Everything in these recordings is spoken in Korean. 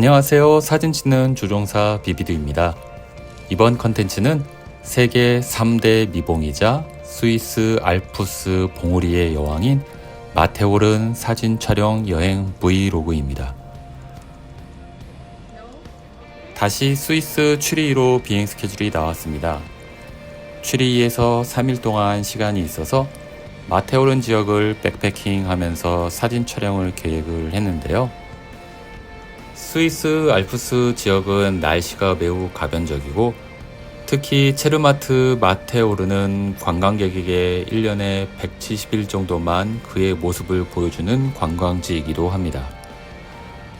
안녕하세요. 사진 찍는 조종사 비비드입니다. 이번 컨텐츠는 세계 3대 미봉이자 스위스 알프스 봉우리의 여왕인 마테오른 사진 촬영 여행 브이로그입니다. 다시 스위스 취리히로 비행 스케줄이 나왔습니다. 취리히에서 3일 동안 시간이 있어서 마테오른 지역을 백패킹하면서 사진 촬영을 계획을 했는데요. 스위스 알프스 지역은 날씨가 매우 가변적이고 특히 체르마트 마테오른은 관광객에게 1년에 170일 정도만 그의 모습을 보여주는 관광지이기도 합니다.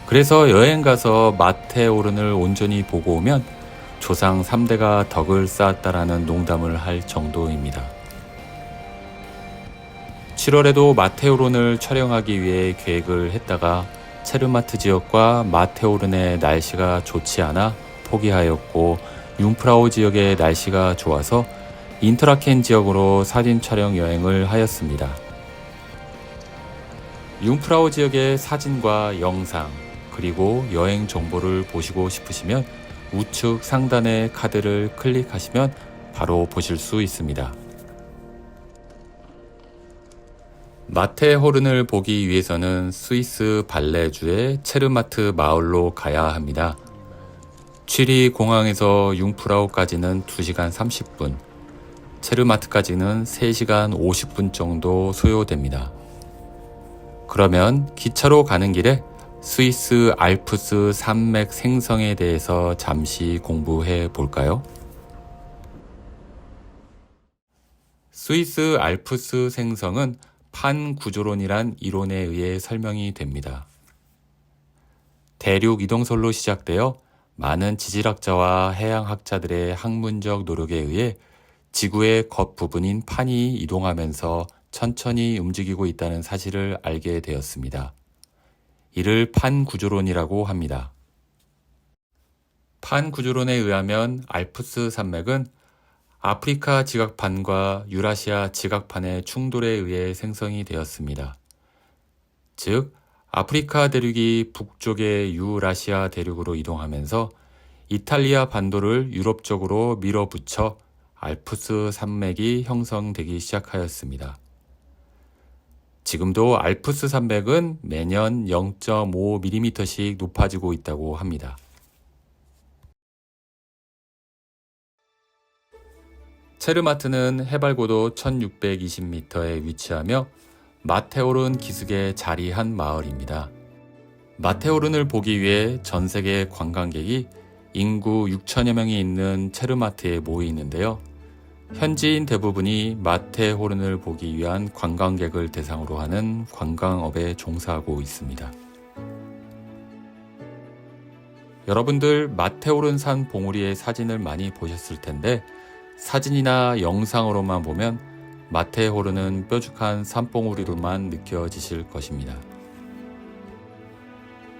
그래서 여행 가서 마테오른을 온전히 보고 오면 조상 3대가 덕을 쌓았다라는 농담을 할 정도입니다. 7월에도 마테오른을 촬영하기 위해 계획을 했다가 체르마트 지역과 마테오른의 날씨가 좋지 않아 포기하였고 융프라우 지역의 날씨가 좋아서 인터라켄 지역으로 사진 촬영 여행을 하였습니다. 융프라우 지역의 사진과 영상 그리고 여행 정보를 보시고 싶으시면 우측 상단의 카드를 클릭하시면 바로 보실 수 있습니다. 마테호른을 보기 위해서는 스위스 발레주의 체르마트 마을로 가야 합니다. 취리 공항에서 융프라우까지는 2시간 30분, 체르마트까지는 3시간 50분 정도 소요됩니다. 그러면 기차로 가는 길에 스위스 알프스 산맥 생성에 대해서 잠시 공부해 볼까요? 스위스 알프스 생성은 판구조론이란 이론에 의해 설명이 됩니다. 대륙 이동설로 시작되어 많은 지질학자와 해양학자들의 학문적 노력에 의해 지구의 겉부분인 판이 이동하면서 천천히 움직이고 있다는 사실을 알게 되었습니다. 이를 판구조론이라고 합니다. 판구조론에 의하면 알프스 산맥은 아프리카 지각판과 유라시아 지각판의 충돌에 의해 생성이 되었습니다. 즉, 아프리카 대륙이 북쪽의 유라시아 대륙으로 이동하면서 이탈리아 반도를 유럽 쪽으로 밀어붙여 알프스 산맥이 형성되기 시작하였습니다. 지금도 알프스 산맥은 매년 0.5mm씩 높아지고 있다고 합니다. 체르마트는 해발고도 1620m에 위치하며 마테오른 기슭에 자리한 마을입니다. 마테오른을 보기 위해 전 세계 관광객이 인구 6천여 명이 있는 체르마트에 모이는데요. 현지인 대부분이 마테오른을 보기 위한 관광객을 대상으로 하는 관광업에 종사하고 있습니다. 여러분들 마테오른 산 봉우리의 사진을 많이 보셨을 텐데 사진이나 영상으로만 보면 마테오른은 뾰족한 산봉우리로만 느껴지실 것입니다.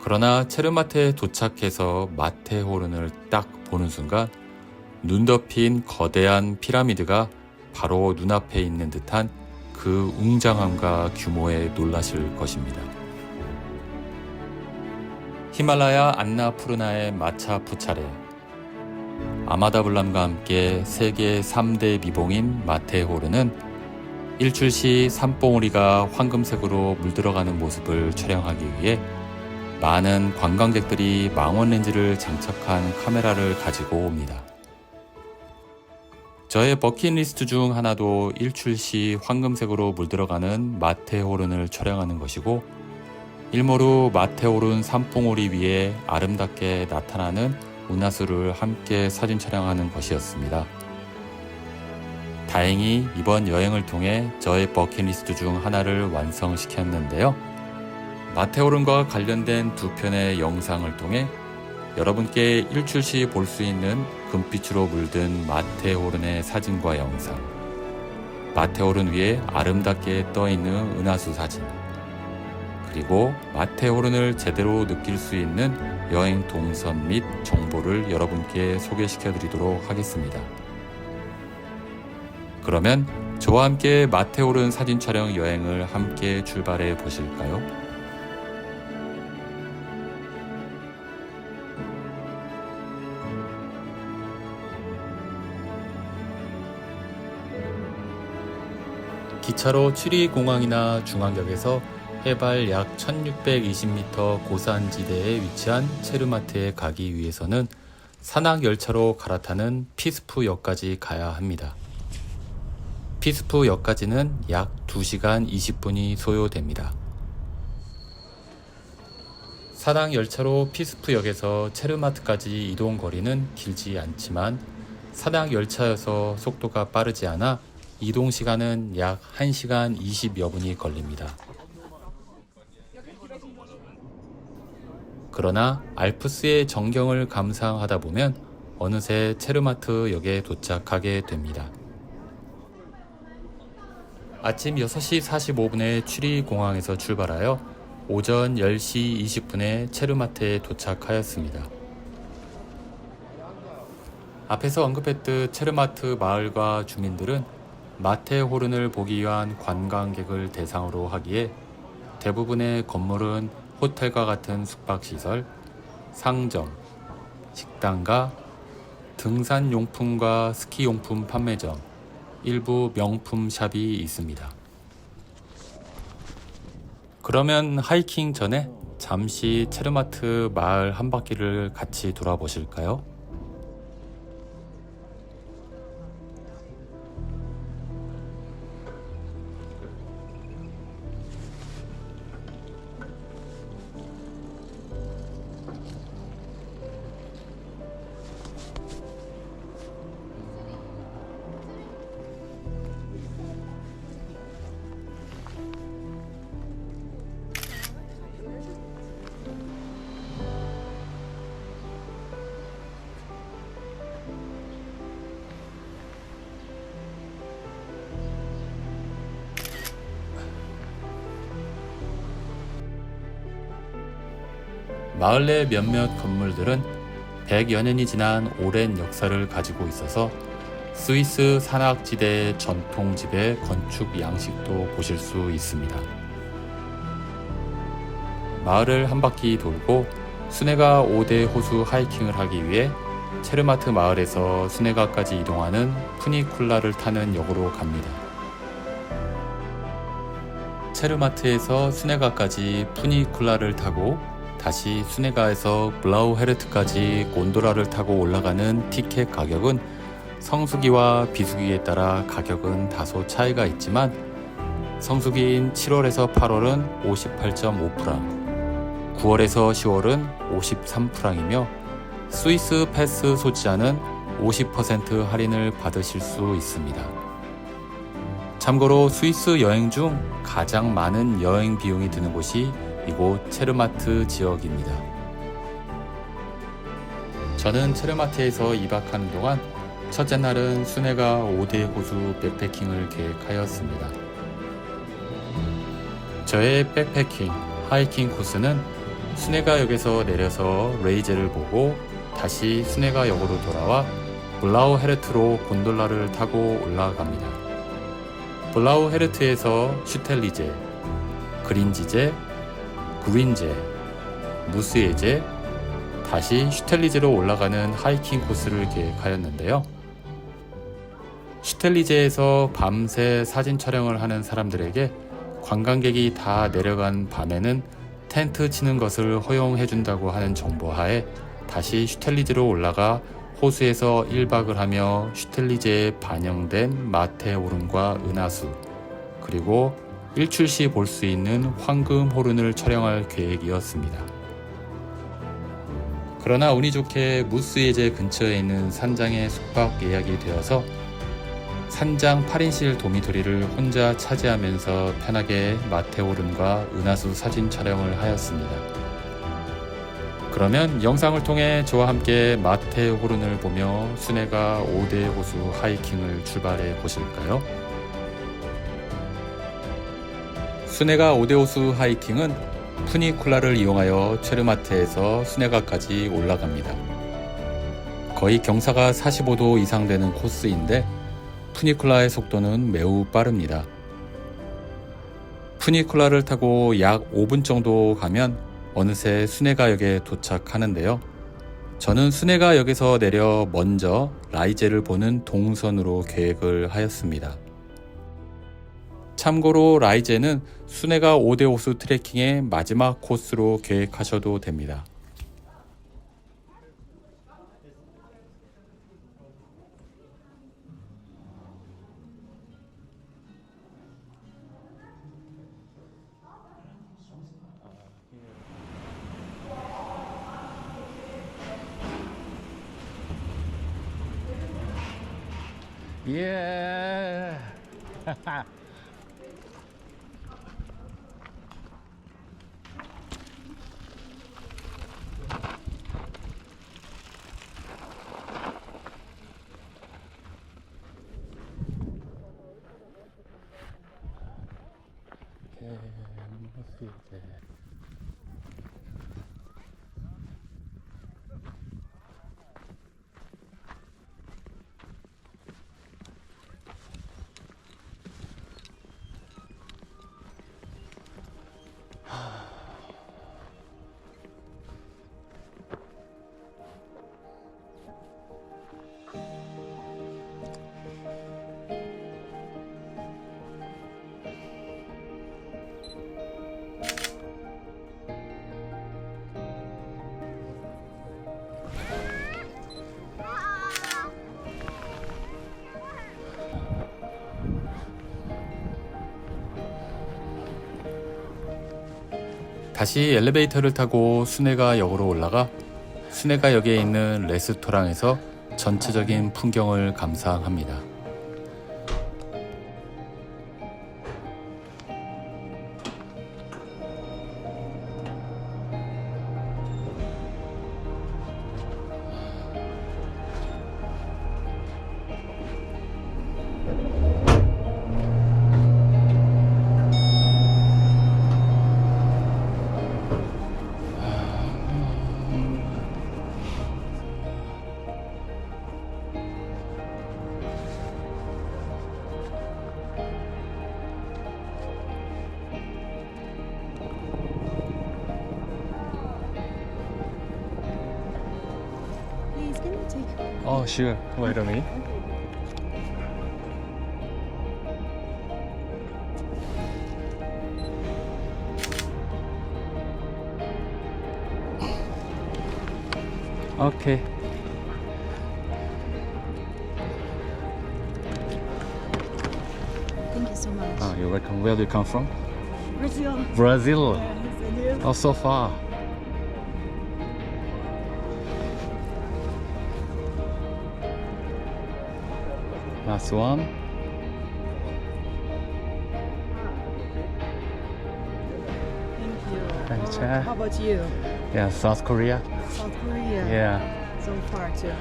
그러나 체르마트에 도착해서 마테오른을 딱 보는 순간 눈 덮인 거대한 피라미드가 바로 눈앞에 있는 듯한 그 웅장함과 규모에 놀라실 것입니다. 히말라야 안나푸르나의 마차 부차레 아마다블람과 함께 세계 3대 미봉인 마테오른은 일출 시 산봉우리가 황금색으로 물들어가는 모습을 촬영하기 위해 많은 관광객들이 망원 렌즈를 장착한 카메라를 가지고 옵니다. 저의 버킷리스트 중 하나도 일출 시 황금색으로 물들어가는 마테오른을 촬영하는 것이고 일모루 마테오른 산봉우리 위에 아름답게 나타나는 운하수를 함께 사진 촬영하는 것이었습니다. 다행히 이번 여행을 통해 저의 버킷리스트 중 하나를 완성시켰는데요. 마테오른과 관련된 2편의 영상을 통해 여러분께 일출 시 볼 수 있는 금빛으로 물든 마테오른의 사진과 영상, 마테오른 위에 아름답게 떠있는 은하수 사진, 그리고 마테오른을 제대로 느낄 수 있는 여행 동선 및 정보를 여러분께 소개시켜 드리도록 하겠습니다. 그러면 저와 함께 마테오른 사진 촬영 여행을 함께 출발해 보실까요? 기차로 취리공항이나 중앙역에서 해발 약 1620m 고산지대에 위치한 체르마트에 가기 위해서는 산악열차로 갈아타는 피스프역까지 가야 합니다. 피스프역까지는 약 2시간 20분이 소요됩니다. 산악열차로 피스프역에서 체르마트까지 이동 거리는 길지 않지만 산악열차여서 속도가 빠르지 않아 이동 시간은 약 1시간 20여 분이 걸립니다. 그러나 알프스의 전경을 감상하다 보면 어느새 체르마트 역에 도착하게 됩니다. 아침 6시 45분에 취리공항에서 출발하여 오전 10시 20분에 체르마트에 도착하였습니다. 앞에서 언급했듯 체르마트 마을과 주민들은 마테호른을 보기 위한 관광객을 대상으로 하기에 대부분의 건물은 호텔과 같은 숙박시설, 상점, 식당과 등산용품과 스키용품 판매점, 일부 명품샵이 있습니다. 그러면 하이킹 전에 잠시 체르마트 마을 한 바퀴를 같이 돌아보실까요? 마을 내 몇몇 건물들은 100여 년이 지난 오랜 역사를 가지고 있어서 스위스 산악지대의 전통집의 건축 양식도 보실 수 있습니다. 마을을 한 바퀴 돌고 수네가 5대 호수 하이킹을 하기 위해 체르마트 마을에서 수네가까지 이동하는 푸니쿨라를 타는 역으로 갑니다. 체르마트에서 수네가까지 푸니쿨라를 타고 다시 수네가에서 블라우헤르트까지 곤도라를 타고 올라가는 티켓 가격은 성수기와 비수기에 따라 가격은 다소 차이가 있지만 성수기인 7월에서 8월은 58.5프랑, 9월에서 10월은 53프랑이며 스위스 패스 소지자는 50% 할인을 받으실 수 있습니다. 참고로 스위스 여행 중 가장 많은 여행 비용이 드는 곳이 이곳 체르마트 지역입니다. 저는 체르마트에서 2박하는 동안 첫째 날은 수네가 5대 호수 백패킹을 계획하였습니다. 저의 백패킹, 하이킹 코스는 수네가역에서 내려서 레이제를 보고 다시 수네가역으로 돌아와 블라우헤르트로 곤돌라를 타고 올라갑니다. 블라우헤르트에서 슈텔리제, 그린지제, 구린제, 무스예제, 다시 슈텔리제로 올라가는 하이킹 코스를 계획하였는데요. 슈텔리제에서 밤새 사진 촬영을 하는 사람들에게 관광객이 다 내려간 밤에는 텐트 치는 것을 허용해준다고 하는 정보하에 다시 슈텔리제로 올라가 호수에서 1박을 하며 슈텔리제에 반영된 마테오른과 은하수, 그리고 일출 시 볼 수 있는 황금호른을 촬영할 계획이었습니다. 그러나 운이 좋게 무스예제 근처에 있는 산장에 숙박 예약이 되어서 산장 8인실 도미토리를 혼자 차지하면서 편하게 마테오른과 은하수 사진 촬영을 하였습니다. 그러면 영상을 통해 저와 함께 마테오른을 보며 수네가 5대 호수 하이킹을 출발해 보실까요? 수네가 5대 호수 하이킹은 푸니쿨라를 이용하여 체르마트에서 수네가까지 올라갑니다. 거의 경사가 45도 이상 되는 코스인데 푸니쿨라의 속도는 매우 빠릅니다. 푸니쿨라를 타고 약 5분 정도 가면 어느새 수네가역에 도착하는데요. 저는 수네가역에서 내려 먼저 라이제를 보는 동선으로 계획을 하였습니다. 참고로 라이제는 순회가 5대 호수 트레킹의 마지막 코스로 계획하셔도 됩니다. 예. 다시 엘리베이터를 타고 순회가역으로 올라가 순회가역에 있는 레스토랑에서 전체적인 풍경을 감상합니다. Oh, sure. Wait a minute. Okay. Thank you so much. Oh, you're welcome. Where do you come from? Brazil. Brazil. Yes, and you? Oh, so far. Last one. Thank you. Thank you, Chair. How about you? Yeah, South Korea. South Korea. Yeah. So far too.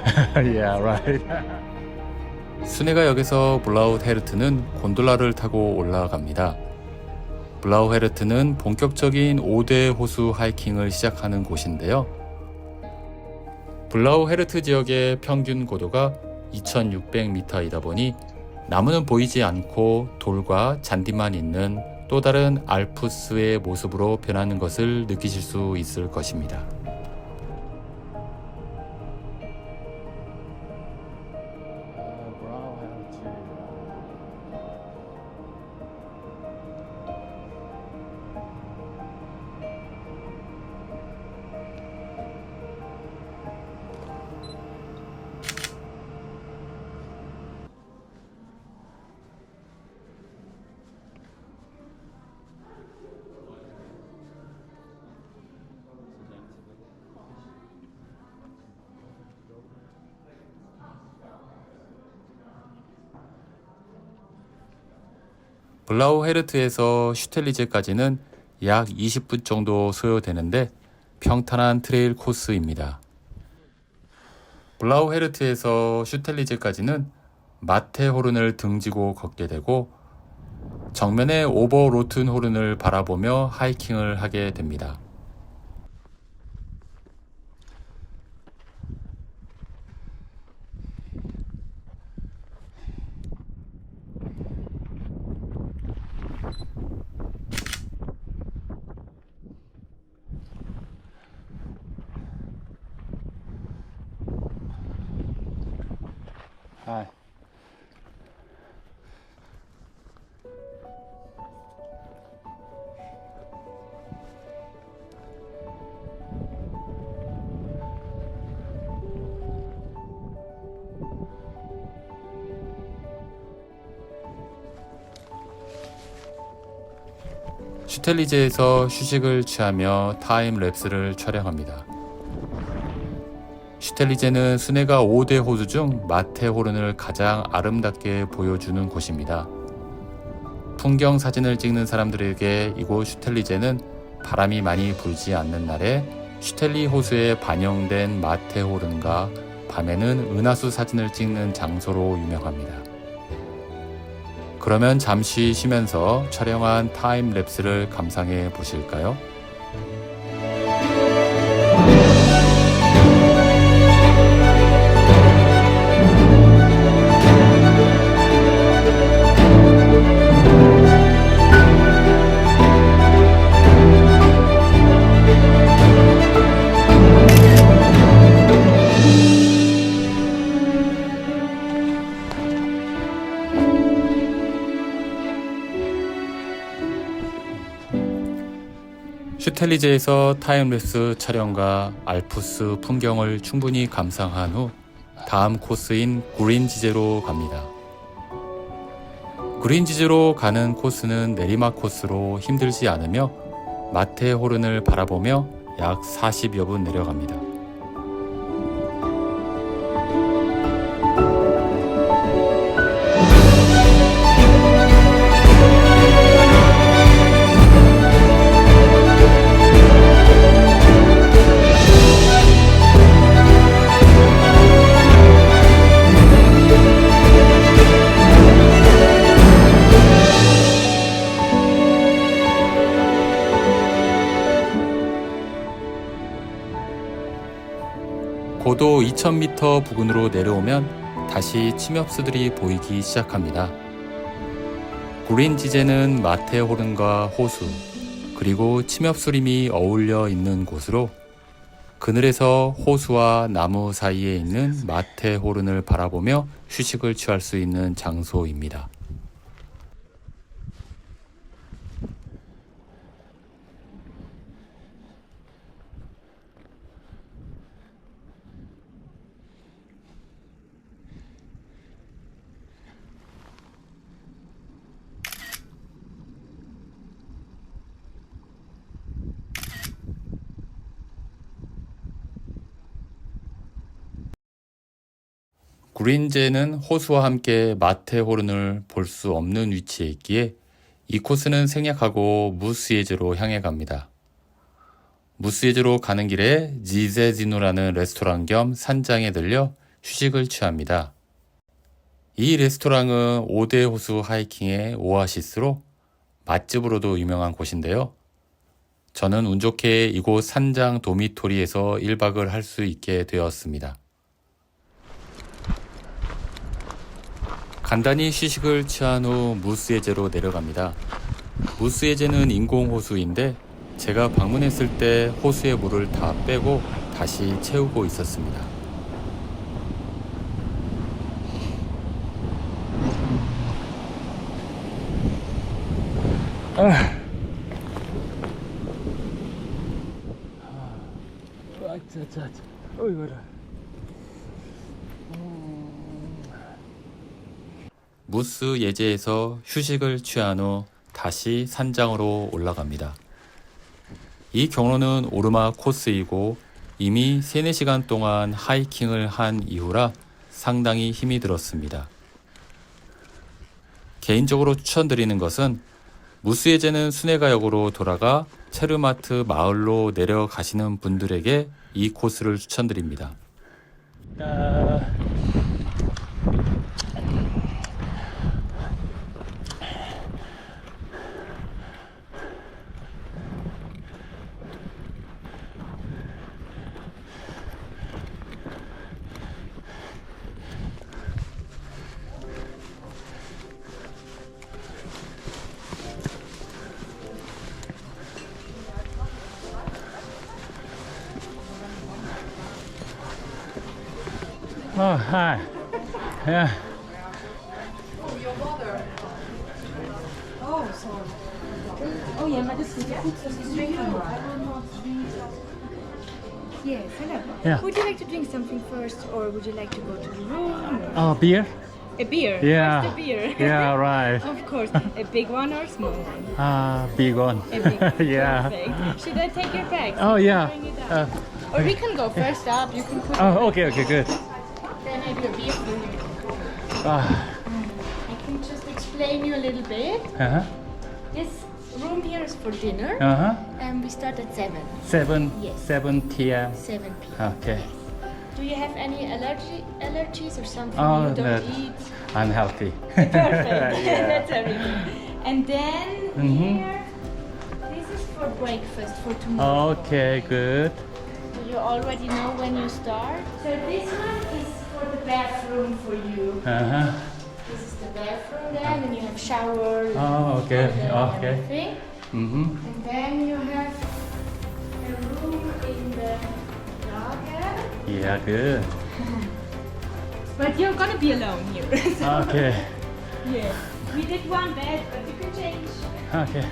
Yeah, right. 순회가역에서 블라우헤르트는 곤돌라를 타고 올라갑니다. 블라우헤르트는 본격적인 5대 호수 하이킹을 시작하는 곳인데요. 블라우헤르트 지역의 평균 고도가 2600m이다 보니 나무는 보이지 않고 돌과 잔디만 있는 또 다른 알프스의 모습으로 변하는 것을 느끼실 수 있을 것입니다. 블라우헤르트에서 슈텔리제까지는 약 20분 정도 소요되는데 평탄한 트레일 코스입니다. 블라우헤르트에서 슈텔리제까지는 마테호른을 등지고 걷게 되고 정면에 오버로튼호른을 바라보며 하이킹을 하게 됩니다. Hi. 슈텔리제에서 휴식을 취하며 타임랩스를 촬영합니다. 슈텔리제는 순회가 5대 호수 중 마테호른을 가장 아름답게 보여주는 곳입니다. 풍경 사진을 찍는 사람들에게 이곳 슈텔리제는 바람이 많이 불지 않는 날에 슈텔리 호수에 반영된 마테호른과 밤에는 은하수 사진을 찍는 장소로 유명합니다. 그러면 잠시 쉬면서 촬영한 타임랩스를 감상해 보실까요? 슈텔리제에서 타임랩스 촬영과 알프스 풍경을 충분히 감상한 후 다음 코스인 구린지제로 갑니다. 구린지제로 가는 코스는 내리막 코스로 힘들지 않으며 마테호른을 바라보며 약 40여 분 내려갑니다. 고도 2000m 부근으로 내려오면 다시 침엽수들이 보이기 시작합니다. 구린지제는 마테호른과 호수, 그리고 침엽수림이 어울려 있는 곳으로 그늘에서 호수와 나무 사이에 있는 마테호른을 바라보며 휴식을 취할 수 있는 장소입니다. 구린제는 호수와 함께 마테호른을 볼 수 없는 위치에 있기에 이 코스는 생략하고 무스예제로 향해 갑니다. 무스예제로 가는 길에 지제지누라는 레스토랑 겸 산장에 들려 휴식을 취합니다. 이 레스토랑은 5대 호수 하이킹의 오아시스로 맛집으로도 유명한 곳인데요. 저는 운 좋게 이곳 산장 도미토리에서 1박을 할 수 있게 되었습니다. 간단히 휴식을 취한 후 무스예제로 내려갑니다. 무스예제는 인공호수인데 제가 방문했을 때 호수의 물을 다 빼고 다시 채우고 있었습니다. 무스 예제에서 휴식을 취한 후 다시 산장으로 올라갑니다. 이 경로는 오르막 코스이고 이미 3-4시간 동안 하이킹을 한 이후라 상당히 힘이 들었습니다. 개인적으로 추천드리는 것은 무스 예제는 순회가역으로 돌아가 체르마트 마을로 내려가시는 분들에게 이 코스를 추천드립니다. Oh, hi. Yeah. Oh yeah, madame, Yes, hello. Yeah. Would you like to drink something first, or would you like to go to the room? Beer? A beer. Yeah. First a beer. Yeah, right. Of course. A big one or small one? Big one. A big one. Yeah. Perfect. Should I take your bag? Oh, yeah. Bring it up. Or we can go first up. You can put Oh, okay, good. then I do a beer for you. Ah, I can just explain you a little bit. uh-huh, This room here is for dinner. uh-huh. And we start at 7. 7, Yes. 7 p.m. 7 p.m. Okay. Do you have any allergies or something Oh, you don't no. eat? I'm healthy. Perfect. Yeah. That's everything. And then here, this is for breakfast for tomorrow. Okay, good. Do you already know when you start? So this one is for the bathroom for you. Uh-huh. This is the bathroom then, and you have shower. Oh, okay, and okay. everything. Mm-hmm. And then you have a room in the garden. Yeah, good. But you're gonna be alone here. Okay, Yeah. We did one bed, but you can change. okay.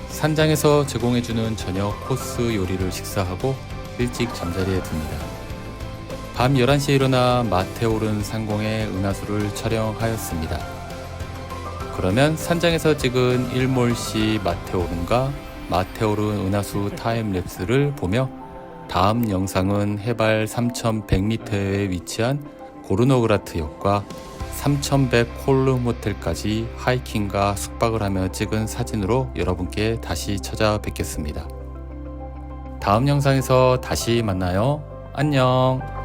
산장에서 제공해주는 저녁 코스 요리를 식사하고 일찍 잠자리에 듭니다. 밤 11시에 일어나 마테오른 상공의 은하수를 촬영하였습니다. 그러면 산장에서 찍은 일몰시 마테오른과 마테오른 은하수 타임랩스를 보며 다음 영상은 해발 3100m에 위치한 고르노그라트역과 3100 콜룸 호텔까지 하이킹과 숙박을 하며 찍은 사진으로 여러분께 다시 찾아뵙겠습니다. 다음 영상에서 다시 만나요. 안녕.